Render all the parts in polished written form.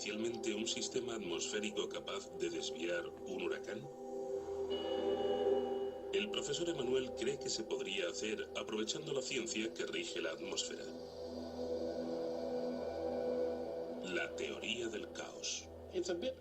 oficialmente un sistema atmosférico capaz de desviar un huracán? El profesor Emanuel cree que se podría hacer aprovechando la ciencia que rige la atmósfera. La teoría del caos.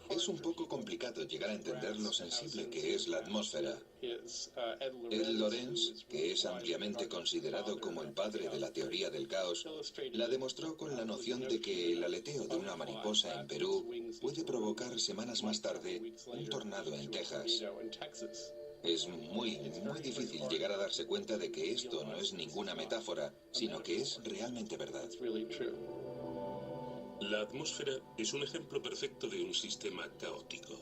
Es un poco complicado llegar a entender lo sensible que es la atmósfera. Ed Lorenz, que es ampliamente considerado como el padre de la teoría del caos, la demostró con la noción de que el aleteo de una mariposa en Perú puede provocar semanas más tarde un tornado en Texas. Es muy difícil llegar a darse cuenta de que esto no es ninguna metáfora, sino que es realmente verdad. La atmósfera es un ejemplo perfecto de un sistema caótico.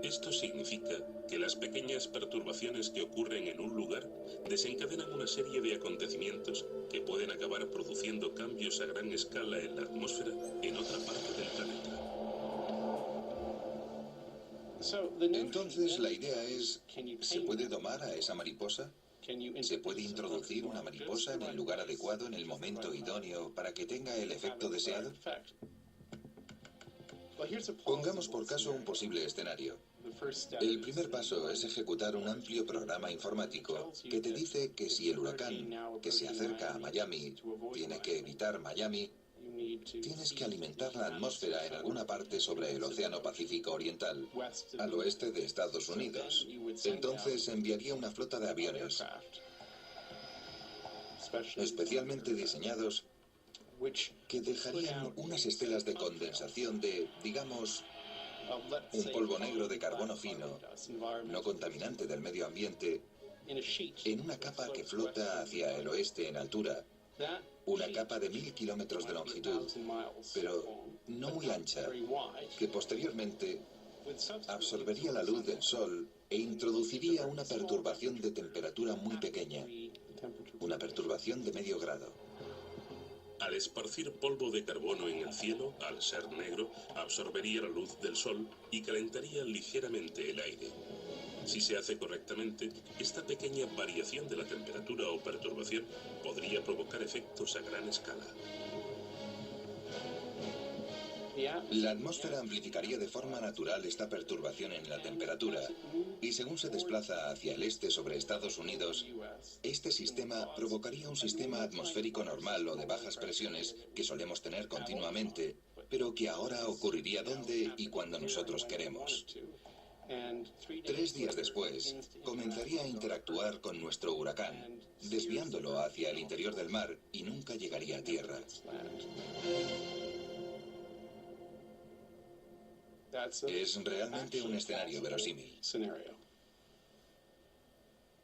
Esto significa que las pequeñas perturbaciones que ocurren en un lugar desencadenan una serie de acontecimientos que pueden acabar produciendo cambios a gran escala en la atmósfera en otra parte del planeta. Entonces la idea es, ¿se puede domar a esa mariposa? ¿Se puede introducir una mariposa en el lugar adecuado en el momento idóneo para que tenga el efecto deseado? Pongamos por caso un posible escenario. El primer paso es ejecutar un amplio programa informático que te dice que si el huracán que se acerca a Miami tiene que evitar Miami, tienes que alimentar la atmósfera en alguna parte sobre el Océano Pacífico Oriental, al oeste de Estados Unidos. Entonces enviaría una flota de aviones, especialmente diseñados, que dejarían unas estelas de condensación de, digamos, un polvo negro de carbono fino, no contaminante del medio ambiente, en una capa que flota hacia el oeste en altura. Una capa de 1000 kilómetros de longitud, pero no muy ancha, que posteriormente absorbería la luz del sol e introduciría una perturbación de temperatura muy pequeña, una perturbación de medio grado. Al esparcir polvo de carbono en el cielo, al ser negro, absorbería la luz del sol y calentaría ligeramente el aire. Si se hace correctamente, esta pequeña variación de la temperatura o perturbación podría provocar efectos a gran escala. La atmósfera amplificaría de forma natural esta perturbación en la temperatura y según se desplaza hacia el este sobre Estados Unidos, este sistema provocaría un sistema atmosférico normal o de bajas presiones que solemos tener continuamente, pero que ahora ocurriría donde y cuando nosotros queremos. 3 días después, comenzaría a interactuar con nuestro huracán, desviándolo hacia el interior del mar y nunca llegaría a tierra. Es realmente un escenario verosímil.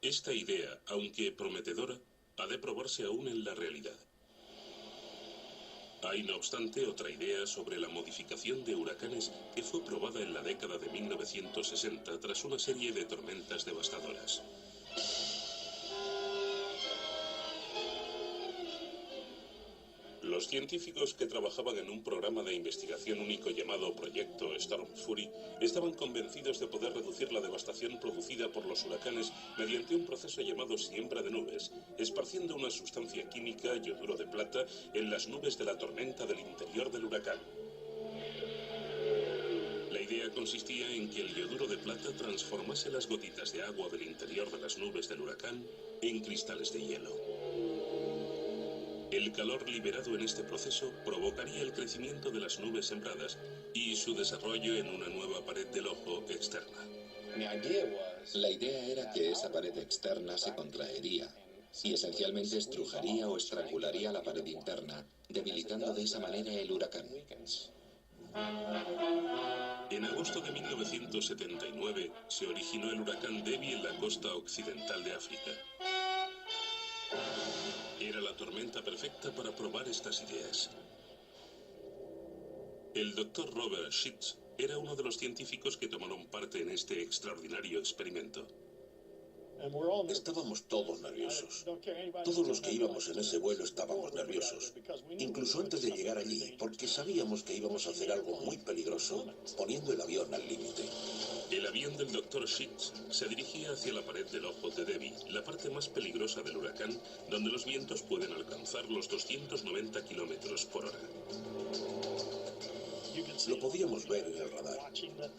Esta idea, aunque prometedora, ha de probarse aún en la realidad. Hay, no obstante, otra idea sobre la modificación de huracanes que fue probada en la década de 1960 tras una serie de tormentas devastadoras. Los científicos que trabajaban en un programa de investigación único llamado Proyecto Storm Fury estaban convencidos de poder reducir la devastación producida por los huracanes mediante un proceso llamado siembra de nubes, esparciendo una sustancia química, yoduro de plata, en las nubes de la tormenta del interior del huracán. La idea consistía en que el yoduro de plata transformase las gotitas de agua del interior de las nubes del huracán en cristales de hielo. El calor liberado en este proceso provocaría el crecimiento de las nubes sembradas y su desarrollo en una nueva pared del ojo externa. La idea era que esa pared externa se contraería y esencialmente estrujaría o estrangularía la pared interna, debilitando de esa manera el huracán. En agosto de 1979 se originó el huracán Debby en la costa occidental de África. Era la tormenta perfecta para probar estas ideas. El Dr. Robert Sheets era uno de los científicos que tomaron parte en este extraordinario experimento. Estábamos todos nerviosos. Todos los que íbamos en ese vuelo estábamos nerviosos, incluso antes de llegar allí, porque sabíamos que íbamos a hacer algo muy peligroso, poniendo el avión al límite. El avión del Dr. Sheets se dirigía hacia la pared del ojo de Debye, la parte más peligrosa del huracán, donde los vientos pueden alcanzar los 290 kilómetros por hora. Lo podíamos ver en el radar.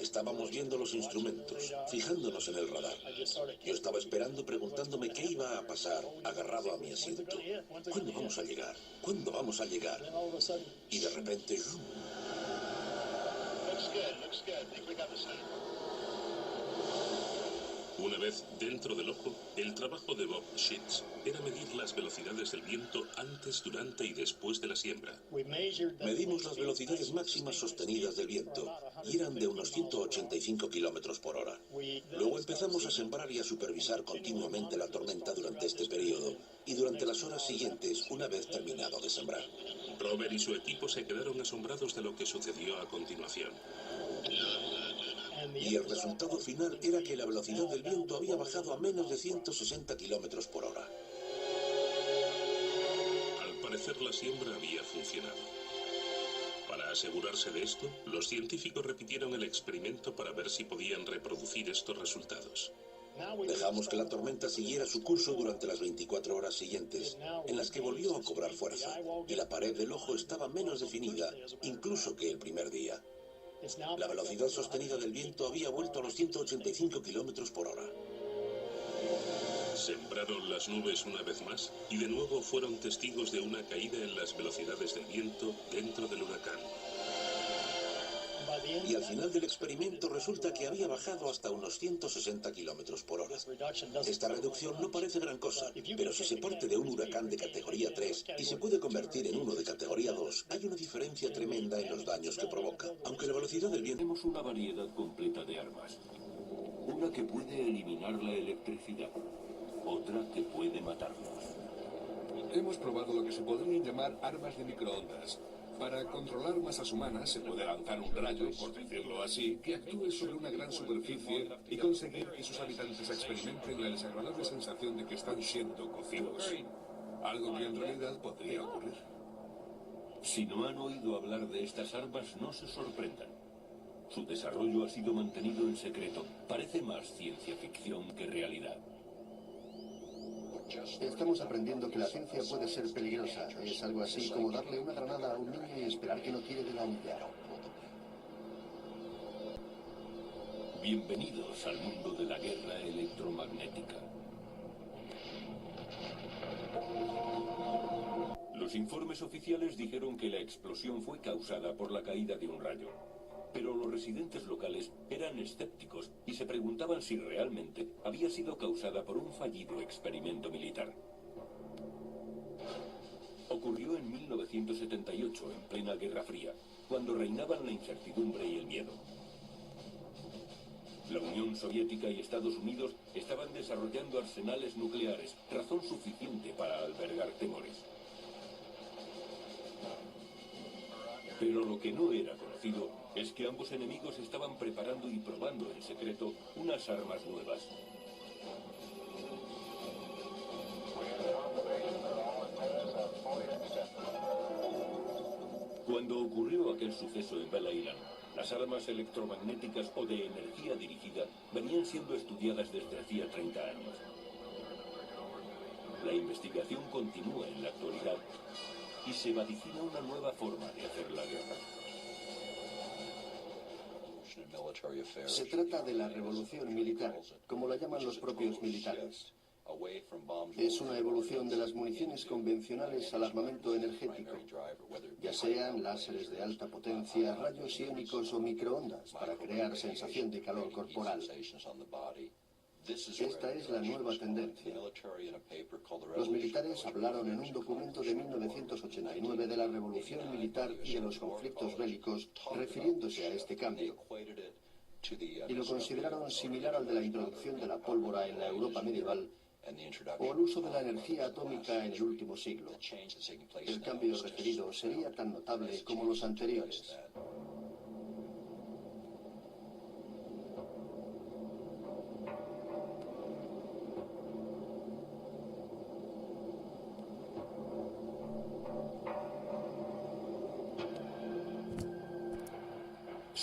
Estábamos viendo los instrumentos, fijándonos en el radar. Yo estaba esperando, preguntándome qué iba a pasar, agarrado a mi asiento. ¿Cuándo vamos a llegar? ¿Cuándo vamos a llegar? Y de repente... ¡zum! Una vez dentro del ojo, el trabajo de Bob Sheets era medir las velocidades del viento antes, durante y después de la siembra. Medimos las velocidades máximas sostenidas del viento y eran de unos 185 kilómetros por hora. Luego empezamos a sembrar y a supervisar continuamente la tormenta durante este periodo y durante las horas siguientes, una vez terminado de sembrar. Robert y su equipo se quedaron asombrados de lo que sucedió a continuación. Y el resultado final era que la velocidad del viento había bajado a menos de 160 kilómetros por hora. Al parecer la siembra había funcionado. Para asegurarse de esto, los científicos repitieron el experimento para ver si podían reproducir estos resultados. Dejamos que la tormenta siguiera su curso durante las 24 horas siguientes, en las que volvió a cobrar fuerza, y la pared del ojo estaba menos definida, incluso que el primer día. La velocidad sostenida del viento había vuelto a los 185 kilómetros por hora. Sembraron las nubes una vez más y de nuevo fueron testigos de una caída en las velocidades del viento dentro del huracán. Y al final del experimento resulta que había bajado hasta unos 160 kilómetros por hora. Esta reducción no parece gran cosa, pero si se parte de un huracán de categoría 3 y se puede convertir en uno de categoría 2, hay una diferencia tremenda en los daños que provoca. Aunque la velocidad del viento... Tenemos una variedad completa de armas. Una que puede eliminar la electricidad, otra que puede matarnos. Hemos probado lo que se podrían llamar armas de microondas. Para controlar masas humanas se puede lanzar un rayo, por decirlo así, que actúe sobre una gran superficie y conseguir que sus habitantes experimenten la desagradable sensación de que están siendo cocidos. Algo que en realidad podría ocurrir. Si no han oído hablar de estas armas, no se sorprendan. Su desarrollo ha sido mantenido en secreto. Parece más ciencia ficción que realidad. Estamos aprendiendo que la ciencia puede ser peligrosa. Es algo así como darle una granada a un niño y esperar que no tire de la anilla. Bienvenidos al mundo de la guerra electromagnética. Los informes oficiales dijeron que la explosión fue causada por la caída de un rayo. Pero los residentes locales eran escépticos y se preguntaban si realmente había sido causada por un fallido experimento militar. Ocurrió en 1978, en plena Guerra Fría, cuando reinaban la incertidumbre y el miedo. La Unión Soviética y Estados Unidos estaban desarrollando arsenales nucleares, razón suficiente para albergar temores. Pero lo que no era conocido es que ambos enemigos estaban preparando y probando en secreto unas armas nuevas. Cuando ocurrió aquel suceso en Belle Island, las armas electromagnéticas o de energía dirigida venían siendo estudiadas desde hacía 30 años. La investigación continúa en la actualidad y se vaticina una nueva forma de hacer la guerra. Se trata de la revolución militar, como la llaman los propios militares. Es una evolución de las municiones convencionales al armamento energético, ya sean láseres de alta potencia, rayos iónicos o microondas, para crear sensación de calor corporal. Esta es la nueva tendencia. Los militares hablaron en un documento de 1989 de la revolución militar y de los conflictos bélicos, refiriéndose a este cambio, y lo consideraron similar al de la introducción de la pólvora en la Europa medieval o al uso de la energía atómica en el último siglo. El cambio referido sería tan notable como los anteriores.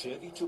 Se ha dicho que